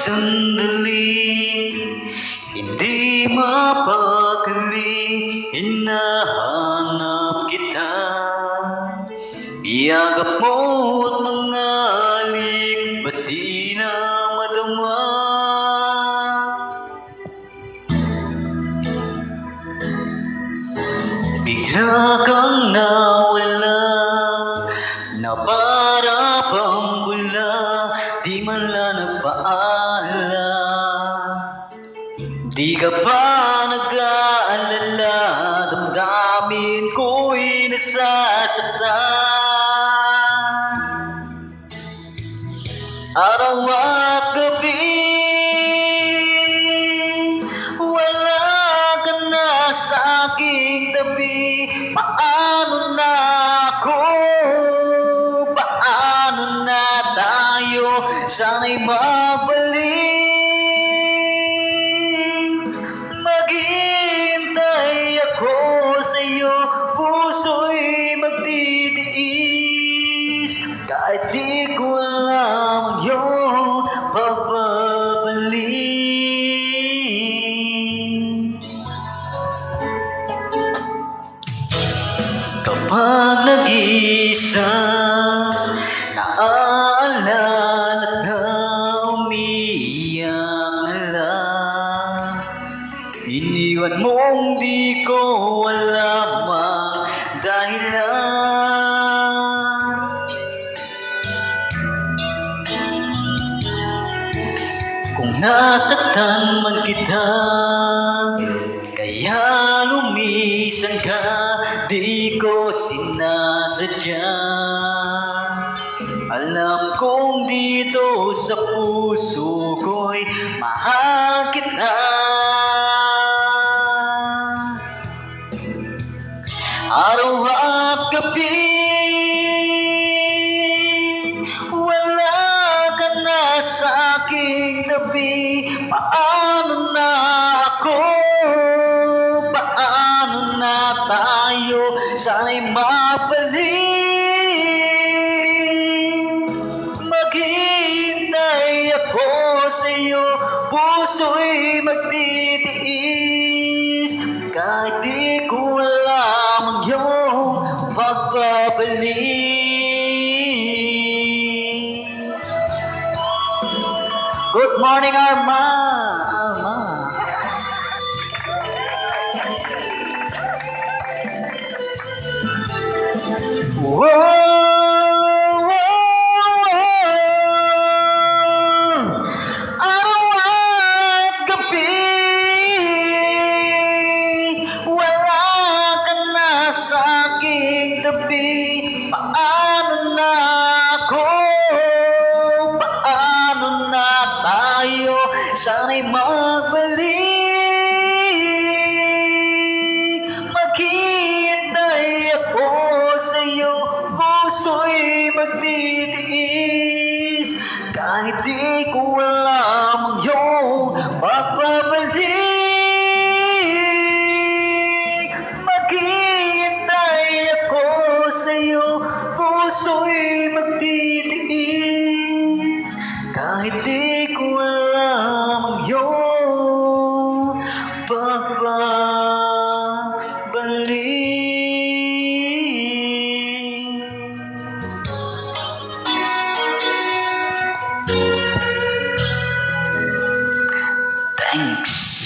sandali, hindi mapakali, hinahanap kita. Iyagap mo at mga halik, ba't di na madama? Bigla kang nawala, na para bang bula, di man lang nagpaalam. Di ka pa nag-aalala, damdamin ko'y nasasaktan. Araw at gabi, wala ka na sa aking tabi. Paano na ako? Paano na tayo? Sana'y mabalik. Maghihintay ako sa'yo, puso'y magtitiis. Kahit di ko alam yung pagbabalik. Kapag nag-iisa, naaalala na umiiyak na lang. Iniwan mong di ko alam ang dahilan. Kung nasaktan man kita, kaya lumisan ka, di ko sinasadya. Alam kong dito sa puso ko'y mahal kita. Araw at gabi, wala ka na sa aking tabi. Paano na ako? Paano na tayo? Sana'y mabalik. Maghihintay ako sa'yo, puso'y magtitiis. Kahit di ko alam ang iyong pagbabalik. Good morning, Arma! Whoa! Araw at gabi, wala ka na sa aking tabi. Paano na ako? Paano na tayo? Sana'y magbalik. Maghihintay ako sa'yo, puso'y magtitiis. Kahit di ko alam ang iyong pagbabalik. Maghihintay ako sa'yo, puso'y magtitiis. Kahit di ko alam ang iyong pagbabalik. Thanks.